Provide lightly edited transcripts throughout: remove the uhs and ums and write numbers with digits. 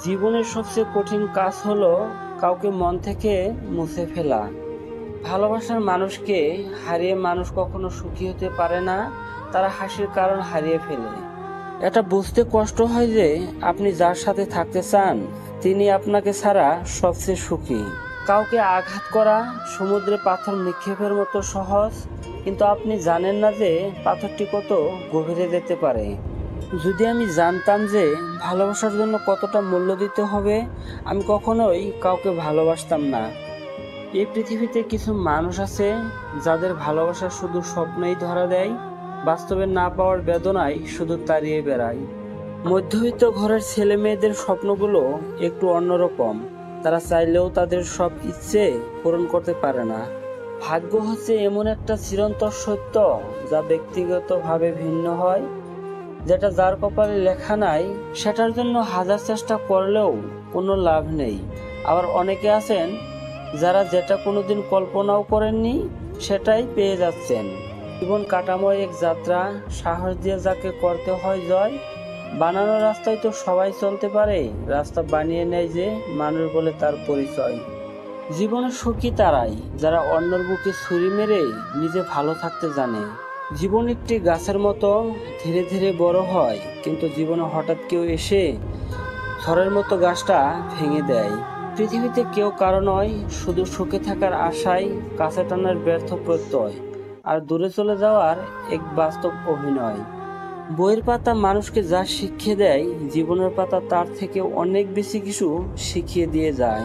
জীবনের সবচেয়ে কঠিন কাজ হলো কাউকে মন থেকে মুছে ফেলা। ভালোবাসার মানুষকে হারিয়ে মানুষ কখনো সুখী হতে পারে না, তারা হাসির কারণ হারিয়ে ফেলে। এটা বুঝতে কষ্ট হয় যে আপনি যার সাথে থাকতে চান তিনি আপনাকে ছাড়া সবচেয়ে সুখী। কাউকে আঘাত করা সমুদ্রে পাথর নিক্ষেপের মতো সহজ, কিন্তু আপনি জানেন না যে পাথরটি কত গভীরে যেতে পারে। যদি আমি জানতাম যে ভালোবাসার জন্য কতটা মূল্য দিতে হবে, আমি কখনোই কাউকে ভালোবাসতাম না। এই পৃথিবীতে কিছু মানুষ আছে যাদের ভালোবাসা শুধু স্বপ্নেই ধরা দেয়, বাস্তবে না পাওয়ার বেদনায় শুধু তাড়িয়ে বেড়ায়। মধ্যবিত্ত ঘরের ছেলে মেয়েদের স্বপ্নগুলো একটু অন্যরকম। তারা চাইলেও তাদের সব ইচ্ছে পূরণ করতে পারে না। ভাগ্য হচ্ছে এমন একটা চিরন্তর সত্য যা ব্যক্তিগতভাবে ভিন্ন হয়। যেটা যার কপালে লেখা নাই সেটার জন্য হাজার চেষ্টা করলেও কোনো লাভ নেই। আবার অনেকে আছেন যারা যেটা কোনোদিন কল্পনাও করেননি সেটাই পেয়ে যাচ্ছেন। জীবন কাটাময় এক যাত্রা, সাহস দিয়ে যাকে করতে হয় জয়। বানানো রাস্তায় তো সবাই চলতে পারে, রাস্তা বানিয়ে নেয় যে মানুষ বলে তার পরিচয়। জীবনে সুখী তারাই যারা অন্যের বুকে ছুরি মেরে নিজে ভালো থাকতে জানে। জীবন একটি গাছের মতো ধীরে ধীরে বড় হয়, কিন্তু জীবনে হঠাৎ কেউ এসে ঝড়ের মতো গাছটা ভেঙে দেয়। পৃথিবীতে কেউ কারো নয়, শুধু সুখে থাকার আশায় কাছে টানার ব্যর্থ প্রত্যয়, আর দূরে চলে যাওয়ার এক বাস্তব অভিনয়। বইয়ের পাতা মানুষকে যা শিখিয়ে দেয়, জীবনের পাতা তার থেকে অনেক বেশি কিছু শিখিয়ে দিয়ে যায়।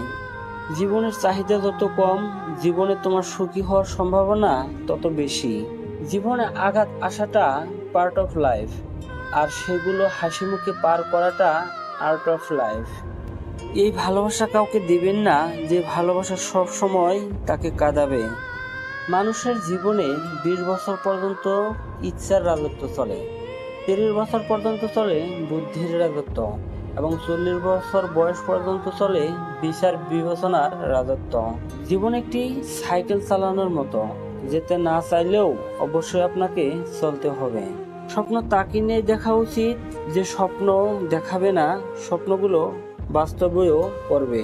জীবনের চাহিদা যত কম, জীবনে তোমার সুখী হওয়ার সম্ভাবনা তত বেশি। জীবনে আঘাত আসাটা পার্ট অফ লাইফ, আর সেগুলো হাসি মুখে পার করাটা আর্ট অফ লাইফ। এই ভালোবাসা কাউকে দিবেন না যে ভালোবাসা সব সময় তাকে কাঁদাবে। মানুষের জীবনে 20 বছর পর্যন্ত ইচ্ছার রাজত্ব চলে, 30 বছর পর্যন্ত চলে বুদ্ধির রাজত্ব, এবং 40 বছর বয়স পর্যন্ত চলে বিচার বিবেচনার রাজত্ব। জীবন একটি সাইকেল চালানোর মতো, যেতে না চাইলেও অবশ্যই আপনাকে চলতে হবে। স্বপ্ন তাকে নিয়ে দেখা উচিত যে স্বপ্ন দেখাবে না, স্বপ্নগুলো বাস্তবেও করবে।